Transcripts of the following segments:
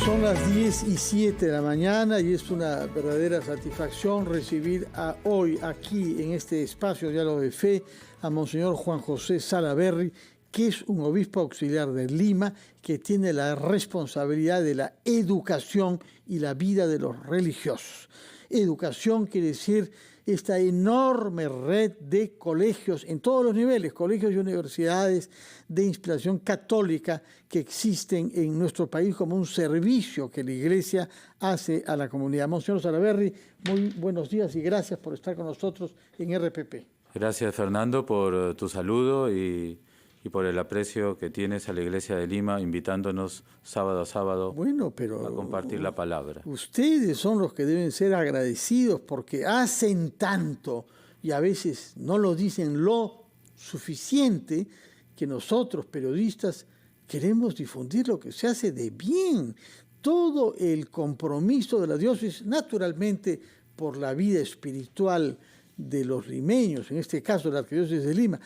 Son las 10:07 de la mañana y es una verdadera satisfacción recibir hoy aquí en este espacio Diálogo de Fe a Monseñor Juan José Salaverry, que es un obispo auxiliar de Lima, que tiene la responsabilidad de la educación y la vida de los religiosos. Educación quiere decir esta enorme red de colegios en todos los niveles, colegios y universidades de inspiración católica que existen en nuestro país como un servicio que la Iglesia hace a la comunidad. Monseñor Salaverry, muy buenos días y gracias por estar con nosotros en RPP. Gracias, Fernando, por tu saludo y por el aprecio que tienes a la Iglesia de Lima, invitándonos sábado a sábado a compartir la palabra. Ustedes son los que deben ser agradecidos porque hacen tanto y a veces no lo dicen lo suficiente que nosotros, periodistas, queremos difundir lo que se hace de bien. Todo el compromiso de la diócesis, naturalmente por la vida espiritual de los limeños, en este caso la Arquidiócesis de Lima,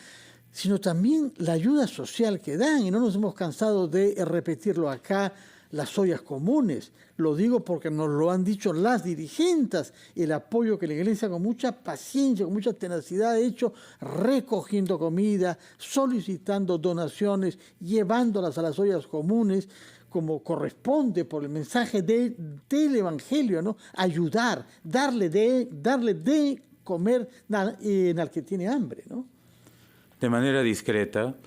sino también la ayuda social que dan, y no nos hemos cansado de repetirlo acá, las ollas comunes. Lo digo porque nos lo han dicho las dirigentes, el apoyo que la Iglesia con mucha paciencia, con mucha tenacidad ha hecho, recogiendo comida, solicitando donaciones, llevándolas a las ollas comunes, como corresponde por el mensaje del Evangelio, ¿no? Ayudar, darle de comer al que tiene hambre, ¿no? De manera discreta,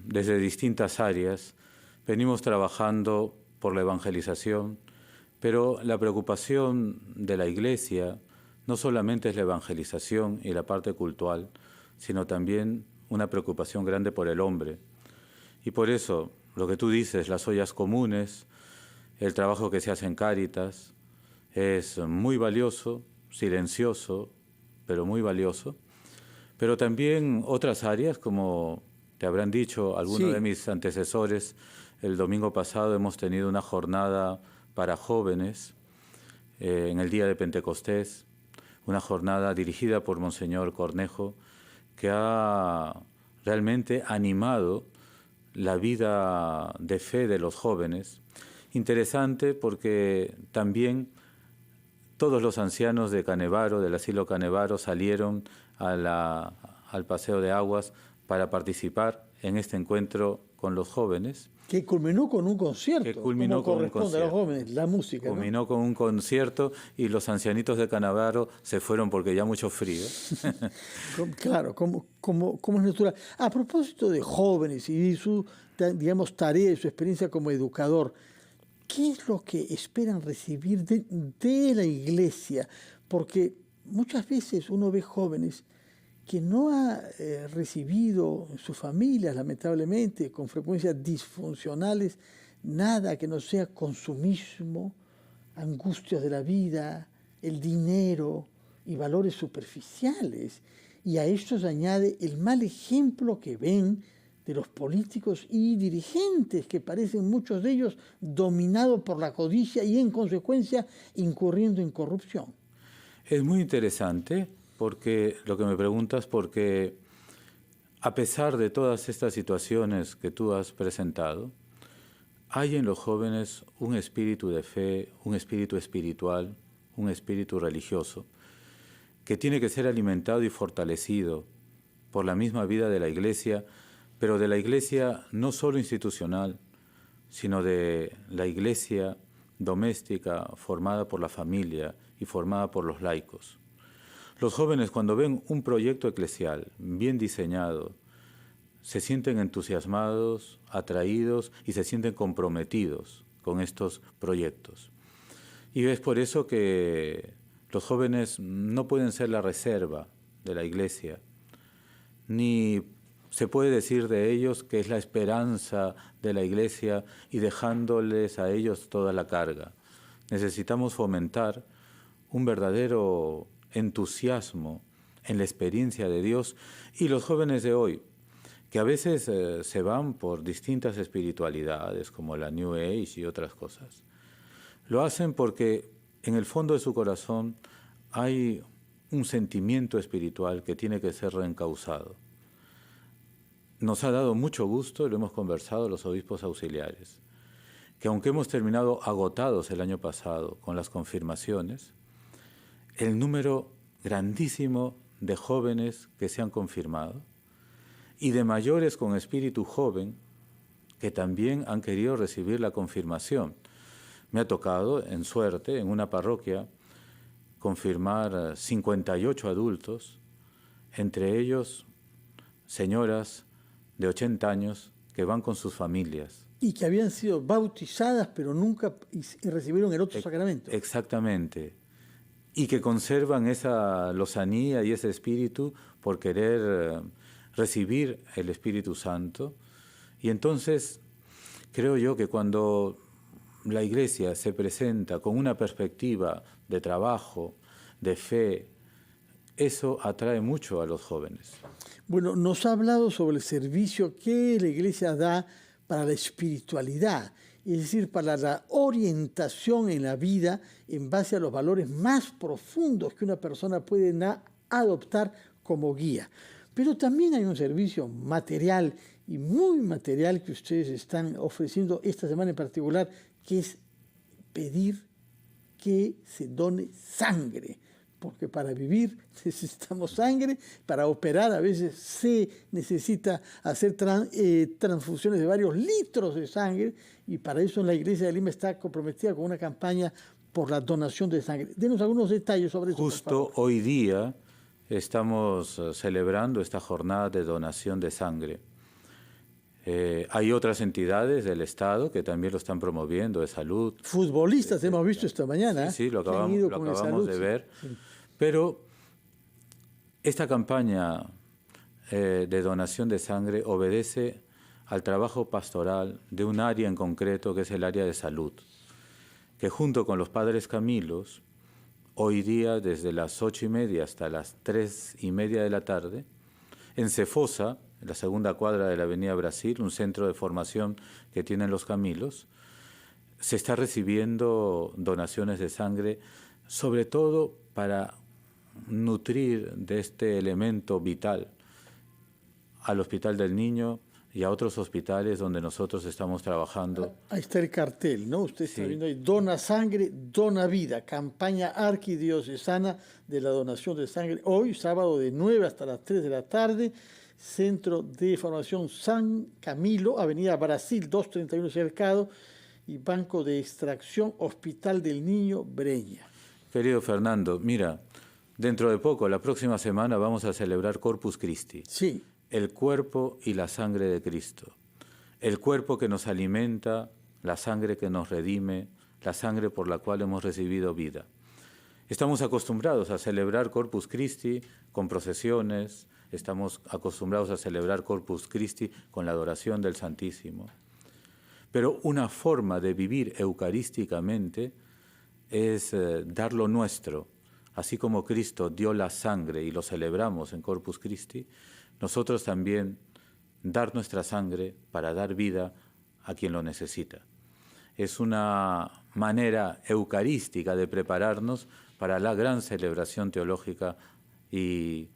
desde distintas áreas, venimos trabajando por la evangelización, pero la preocupación de la Iglesia no solamente es la evangelización y la parte cultural, sino también una preocupación grande por el hombre. Y por eso, lo que tú dices, las ollas comunes, el trabajo que se hace en Cáritas, es muy valioso, silencioso, pero muy valioso. Pero también otras áreas, como te habrán dicho algunos de mis antecesores, el domingo pasado hemos tenido una jornada para jóvenes en el día de Pentecostés, una jornada dirigida por Monseñor Cornejo, que ha realmente animado la vida de fe de los jóvenes. Interesante porque también todos los ancianos de Canevaro, del asilo Canevaro, salieron al paseo de aguas para participar en este encuentro con los jóvenes. Que culminó con un concierto. Que culminó con un concierto. A los jóvenes, la música. Culminó, ¿no? Con un concierto y los ancianitos de Canevaro se fueron porque ya mucho frío. Claro, como es natural. A propósito de jóvenes y su, digamos, tarea y su experiencia como educador, ¿qué es lo que esperan recibir de la Iglesia? Porque muchas veces uno ve jóvenes que no ha recibido en sus familias, lamentablemente, con frecuencia disfuncionales, nada que no sea consumismo, angustias de la vida, el dinero y valores superficiales. Y a esto se añade el mal ejemplo que ven de los políticos y dirigentes, que parecen muchos de ellos dominados por la codicia y en consecuencia incurriendo en corrupción. Es muy interesante porque lo que me preguntas, porque a pesar de todas estas situaciones que tú has presentado, hay en los jóvenes un espíritu de fe, un espíritu espiritual, un espíritu religioso, que tiene que ser alimentado y fortalecido por la misma vida de la Iglesia, pero de la Iglesia no solo institucional, sino de la Iglesia doméstica formada por la familia y formada por los laicos. Los jóvenes, cuando ven un proyecto eclesial bien diseñado, se sienten entusiasmados, atraídos y se sienten comprometidos con estos proyectos. Y es por eso que los jóvenes no pueden ser la reserva de la Iglesia, ni se puede decir de ellos que es la esperanza de la Iglesia y dejándoles a ellos toda la carga. Necesitamos fomentar un verdadero entusiasmo en la experiencia de Dios, y los jóvenes de hoy, que a veces se van por distintas espiritualidades como la New Age y otras cosas, lo hacen porque en el fondo de su corazón hay un sentimiento espiritual que tiene que ser reencauzado. Nos ha dado mucho gusto, lo hemos conversado los obispos auxiliares, que aunque hemos terminado agotados el año pasado con las confirmaciones, el número grandísimo de jóvenes que se han confirmado y de mayores con espíritu joven que también han querido recibir la confirmación. Me ha tocado, en suerte, en una parroquia, confirmar 58 adultos, entre ellos señoras de 80 años que van con sus familias. Y que habían sido bautizadas, pero nunca recibieron el otro sacramento. Exactamente. Y que conservan esa lozanía y ese espíritu por querer recibir el Espíritu Santo. Y entonces creo yo que cuando la Iglesia se presenta con una perspectiva de trabajo, de fe, eso atrae mucho a los jóvenes. Bueno, nos ha hablado sobre el servicio que la Iglesia da para la espiritualidad, es decir, para la orientación en la vida en base a los valores más profundos que una persona puede adoptar como guía. Pero también hay un servicio material y muy material que ustedes están ofreciendo esta semana en particular, que es pedir que se done sangre. Porque para vivir necesitamos sangre, para operar a veces se necesita hacer transfusiones de varios litros de sangre, y para eso la Iglesia de Lima está comprometida con una campaña por la donación de sangre. Denos algunos detalles sobre eso. Justo hoy día estamos celebrando esta jornada de donación de sangre. Hay otras entidades del Estado que también lo están promoviendo, de salud. Futbolistas hemos visto esta mañana. Sí, lo acabamos de ver. Sí. Pero esta campaña de donación de sangre obedece al trabajo pastoral de un área en concreto, que es el área de salud, que junto con los Padres Camilos, hoy día desde las 8:30 hasta las 3:30 de la tarde, en Cefosa, en la segunda cuadra de la Avenida Brasil, un centro de formación que tienen los Camilos, se está recibiendo donaciones de sangre, sobre todo para nutrir de este elemento vital al Hospital del Niño y a otros hospitales donde nosotros estamos trabajando. Ahí está el cartel, ¿no? Usted está viendo ahí, dona sangre, dona vida, campaña arquidiocesana de la donación de sangre. Hoy, sábado de 9 hasta las 3 de la tarde, Centro de Formación San Camilo, Avenida Brasil 231 Cercado, y Banco de Extracción Hospital del Niño Breña. Querido Fernando, mira, dentro de poco, la próxima semana, vamos a celebrar Corpus Christi. Sí. El cuerpo y la sangre de Cristo. El cuerpo que nos alimenta, la sangre que nos redime, la sangre por la cual hemos recibido vida. Estamos acostumbrados a celebrar Corpus Christi con procesiones, estamos acostumbrados a celebrar Corpus Christi con la adoración del Santísimo. Pero una forma de vivir eucarísticamente es dar lo nuestro. Así como Cristo dio la sangre y lo celebramos en Corpus Christi, nosotros también dar nuestra sangre para dar vida a quien lo necesita. Es una manera eucarística de prepararnos para la gran celebración teológica y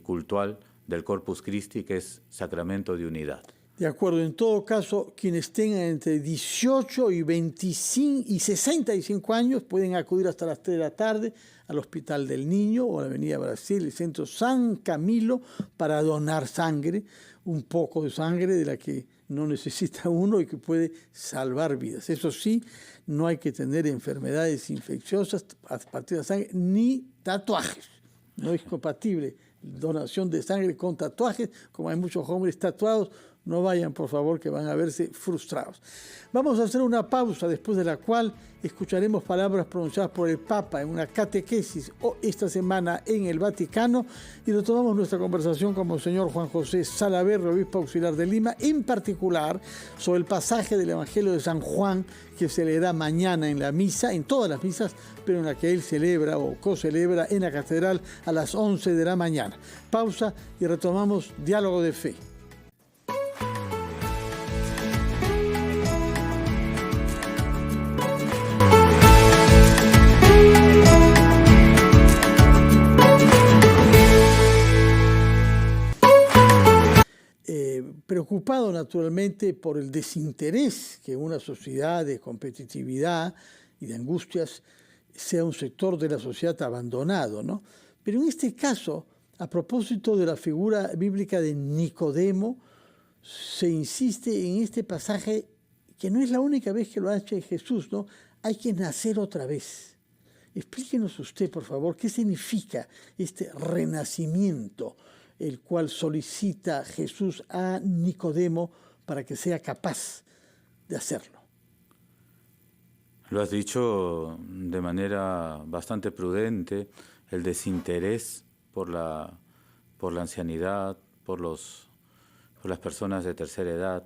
cultural del Corpus Christi, que es sacramento de unidad. De acuerdo, en todo caso, quienes tengan entre 18 y 25 y 65 años pueden acudir hasta las 3 de la tarde al Hospital del Niño o a la Avenida Brasil, el Centro San Camilo, para donar sangre, un poco de sangre de la que no necesita uno y que puede salvar vidas. Eso sí, no hay que tener enfermedades infecciosas a partir de la sangre ni tatuajes. No es compatible donación de sangre con tatuajes, como hay muchos jóvenes tatuados. No vayan, por favor, que van a verse frustrados. Vamos a hacer una pausa, después de la cual escucharemos palabras pronunciadas por el Papa en una catequesis esta semana en el Vaticano, y retomamos nuestra conversación con Monseñor Juan José Salaverry, obispo auxiliar de Lima, en particular sobre el pasaje del Evangelio de San Juan que se leerá mañana en la misa, en todas las misas, pero en la que él celebra o co-celebra en la catedral a las 11 de la mañana. Pausa y retomamos Diálogo de Fe. preocupado naturalmente por el desinterés que una sociedad de competitividad y de angustias sea un sector de la sociedad abandonado, ¿no? Pero en este caso, a propósito de la figura bíblica de Nicodemo, se insiste en este pasaje que no es la única vez que lo hace Jesús, ¿no? Hay que nacer otra vez. Explíquenos usted, por favor, qué significa este renacimiento, el cual solicita Jesús a Nicodemo para que sea capaz de hacerlo. Lo has dicho de manera bastante prudente, el desinterés por la ancianidad, por las personas de tercera edad.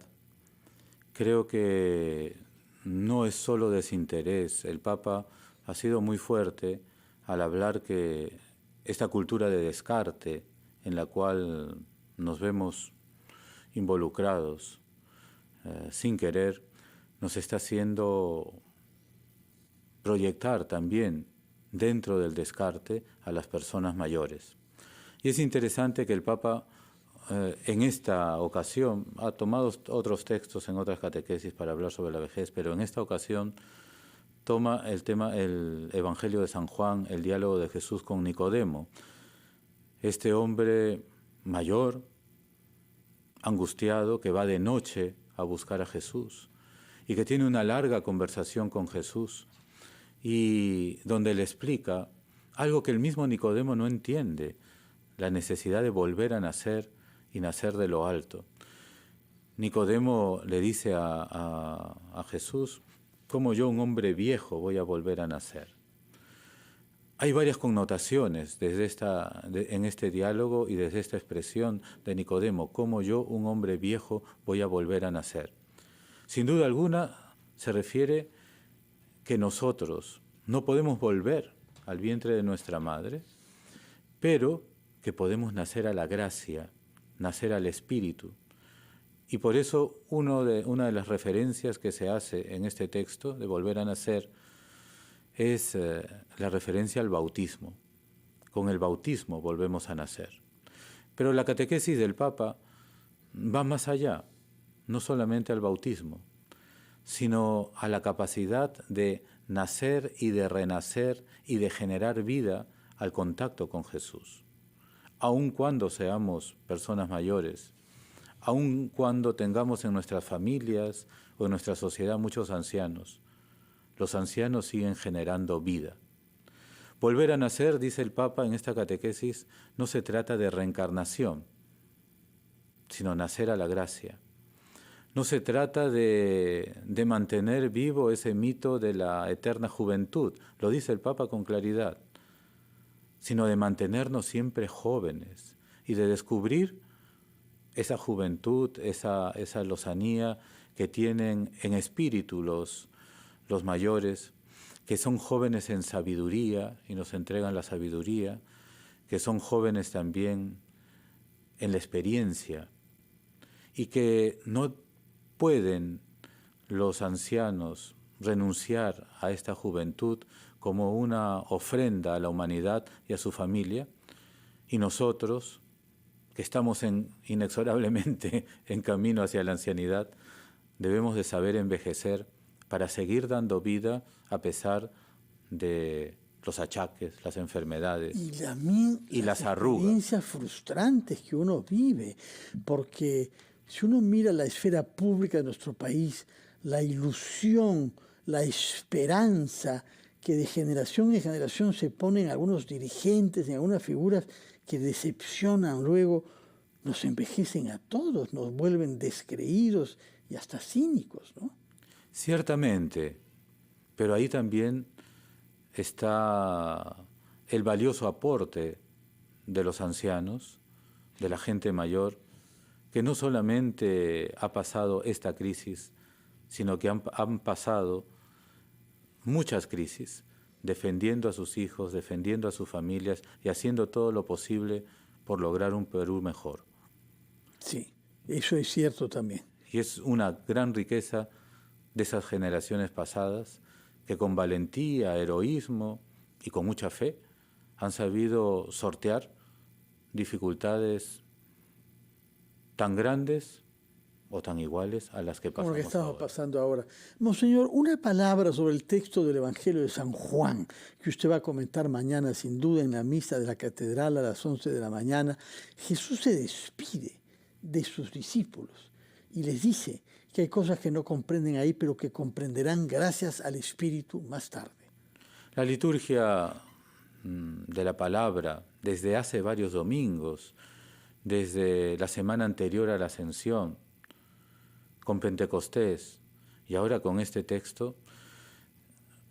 Creo que no es solo desinterés. El Papa ha sido muy fuerte al hablar que esta cultura de descarte en la cual nos vemos involucrados sin querer, nos está haciendo proyectar también dentro del descarte a las personas mayores. Y es interesante que el Papa en esta ocasión ha tomado otros textos en otras catequesis para hablar sobre la vejez, pero en esta ocasión toma el Evangelio de San Juan, el diálogo de Jesús con Nicodemo, este hombre mayor, angustiado, que va de noche a buscar a Jesús y que tiene una larga conversación con Jesús y donde le explica algo que el mismo Nicodemo no entiende, la necesidad de volver a nacer y nacer de lo alto. Nicodemo le dice a Jesús, ¿cómo yo, un hombre viejo, voy a volver a nacer? Hay varias connotaciones en este diálogo y desde esta expresión de Nicodemo, ¿cómo yo, un hombre viejo, voy a volver a nacer? Sin duda alguna se refiere que nosotros no podemos volver al vientre de nuestra madre, pero que podemos nacer a la gracia, nacer al Espíritu. Y por eso una de las referencias que se hace en este texto de volver a nacer es la referencia al bautismo. Con el bautismo volvemos a nacer. Pero la catequesis del Papa va más allá, no solamente al bautismo, sino a la capacidad de nacer y de renacer y de generar vida al contacto con Jesús. Aun cuando seamos personas mayores, aun cuando tengamos en nuestras familias o en nuestra sociedad muchos ancianos, los ancianos siguen generando vida. Volver a nacer, dice el Papa en esta catequesis, no se trata de reencarnación, sino nacer a la gracia. No se trata de mantener vivo ese mito de la eterna juventud, lo dice el Papa con claridad, sino de mantenernos siempre jóvenes y de descubrir esa juventud, esa lozanía que tienen en espíritu los mayores, que son jóvenes en sabiduría y nos entregan la sabiduría, que son jóvenes también en la experiencia y que no pueden los ancianos renunciar a esta juventud como una ofrenda a la humanidad y a su familia, y nosotros, que estamos inexorablemente en camino hacia la ancianidad, debemos de saber envejecer para seguir dando vida a pesar de los achaques, las enfermedades y las arrugas. Experiencias frustrantes que uno vive, porque si uno mira la esfera pública de nuestro país, la ilusión, la esperanza que de generación en generación se ponen algunos dirigentes, en algunas figuras que decepcionan luego, nos envejecen a todos, nos vuelven descreídos y hasta cínicos, ¿no? Ciertamente, pero ahí también está el valioso aporte de los ancianos, de la gente mayor, que no solamente ha pasado esta crisis, sino que han pasado muchas crisis, defendiendo a sus hijos, defendiendo a sus familias y haciendo todo lo posible por lograr un Perú mejor. Sí, eso es cierto también. Y es una gran riqueza de esas generaciones pasadas que con valentía, heroísmo y con mucha fe han sabido sortear dificultades tan grandes o tan iguales a las que como pasamos lo que estamos ahora. pasando ahora. Monseñor, una palabra sobre el texto del Evangelio de San Juan, que usted va a comentar mañana, sin duda, en la misa de la catedral a las 11 de la mañana. Jesús se despide de sus discípulos y les dice que hay cosas que no comprenden ahí, pero que comprenderán gracias al Espíritu más tarde. La liturgia de la palabra, desde hace varios domingos, desde la semana anterior a la Ascensión, con Pentecostés y ahora con este texto,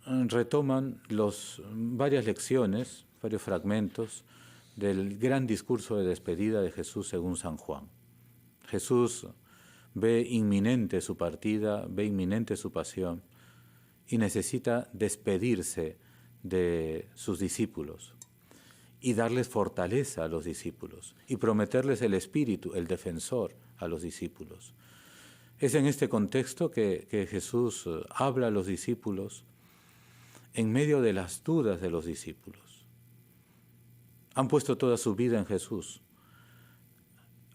retoman varias lecciones, varios fragmentos del gran discurso de despedida de Jesús según San Juan. Jesús ve inminente su partida, ve inminente su pasión y necesita despedirse de sus discípulos y darles fortaleza a los discípulos y prometerles el Espíritu, el defensor a los discípulos. Es en este contexto que Jesús habla a los discípulos en medio de las dudas de los discípulos. Han puesto toda su vida en Jesús.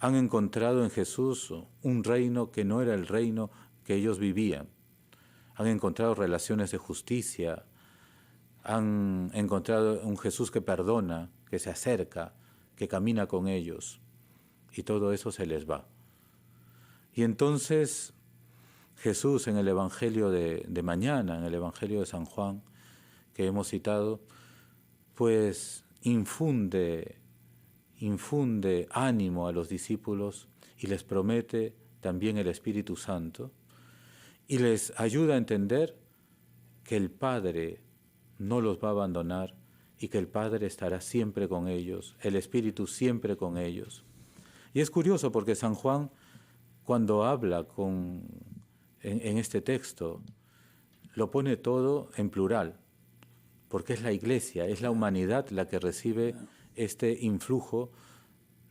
Han encontrado en Jesús un reino que no era el reino que ellos vivían. Han encontrado relaciones de justicia. Han encontrado un Jesús que perdona, que se acerca, que camina con ellos. Y todo eso se les va. Y entonces Jesús en el Evangelio de mañana, en el Evangelio de San Juan, que hemos citado, pues infunde ánimo a los discípulos y les promete también el Espíritu Santo y les ayuda a entender que el Padre no los va a abandonar y que el Padre estará siempre con ellos, el Espíritu siempre con ellos. Y es curioso porque San Juan, cuando habla en este texto, lo pone todo en plural, porque es la Iglesia, es la humanidad la que recibe este influjo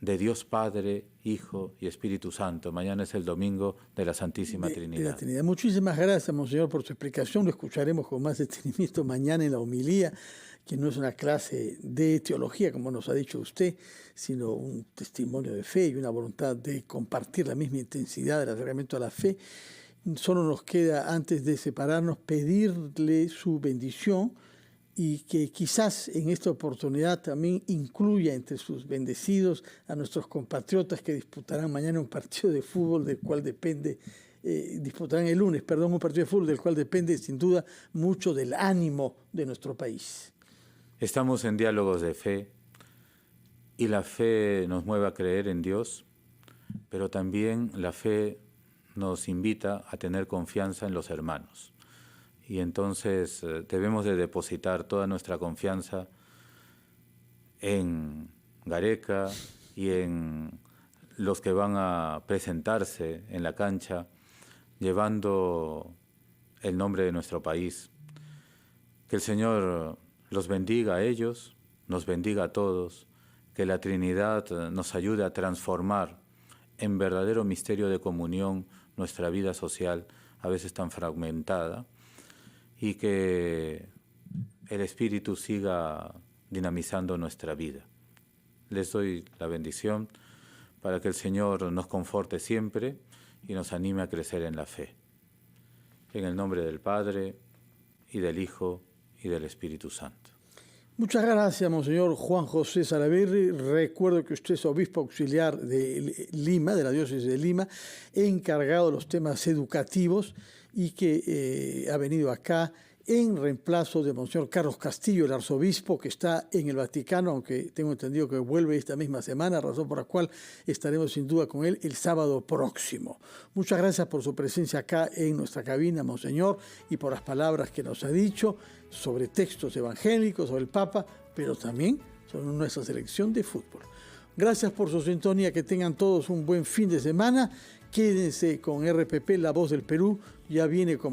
de Dios Padre, Hijo y Espíritu Santo. Mañana es el domingo de la Santísima Trinidad. De la Trinidad. Muchísimas gracias, Monseñor, por su explicación. Lo escucharemos con más detenimiento mañana en la homilía, que no es una clase de teología, como nos ha dicho usted, sino un testimonio de fe y una voluntad de compartir la misma intensidad del acercamiento a la fe. Solo nos queda, antes de separarnos, pedirle su bendición y que quizás en esta oportunidad también incluya entre sus bendecidos a nuestros compatriotas que disputarán mañana un partido de fútbol del cual depende, disputarán el lunes, un partido de fútbol del cual depende sin duda mucho del ánimo de nuestro país. Estamos en diálogos de fe y la fe nos mueve a creer en Dios, pero también la fe nos invita a tener confianza en los hermanos. Y entonces debemos de depositar toda nuestra confianza en Gareca y en los que van a presentarse en la cancha llevando el nombre de nuestro país. Que el Señor los bendiga a ellos, nos bendiga a todos, que la Trinidad nos ayude a transformar en verdadero misterio de comunión nuestra vida social, a veces tan fragmentada, y que el Espíritu siga dinamizando nuestra vida. Les doy la bendición para que el Señor nos conforte siempre y nos anime a crecer en la fe. En el nombre del Padre, y del Hijo, y del Espíritu Santo. Muchas gracias, Monseñor Juan José Salaverry. Recuerdo que usted es obispo auxiliar de Lima, de la diócesis de Lima, encargado de los temas educativos y que ha venido acá en reemplazo de Monseñor Carlos Castillo, el arzobispo que está en el Vaticano, aunque tengo entendido que vuelve esta misma semana, razón por la cual estaremos sin duda con él el sábado próximo. Muchas gracias por su presencia acá en nuestra cabina, Monseñor, y por las palabras que nos ha dicho sobre textos evangélicos, sobre el Papa, pero también sobre nuestra selección de fútbol. Gracias por su sintonía, que tengan todos un buen fin de semana. Quédense con RPP, La Voz del Perú, ya viene como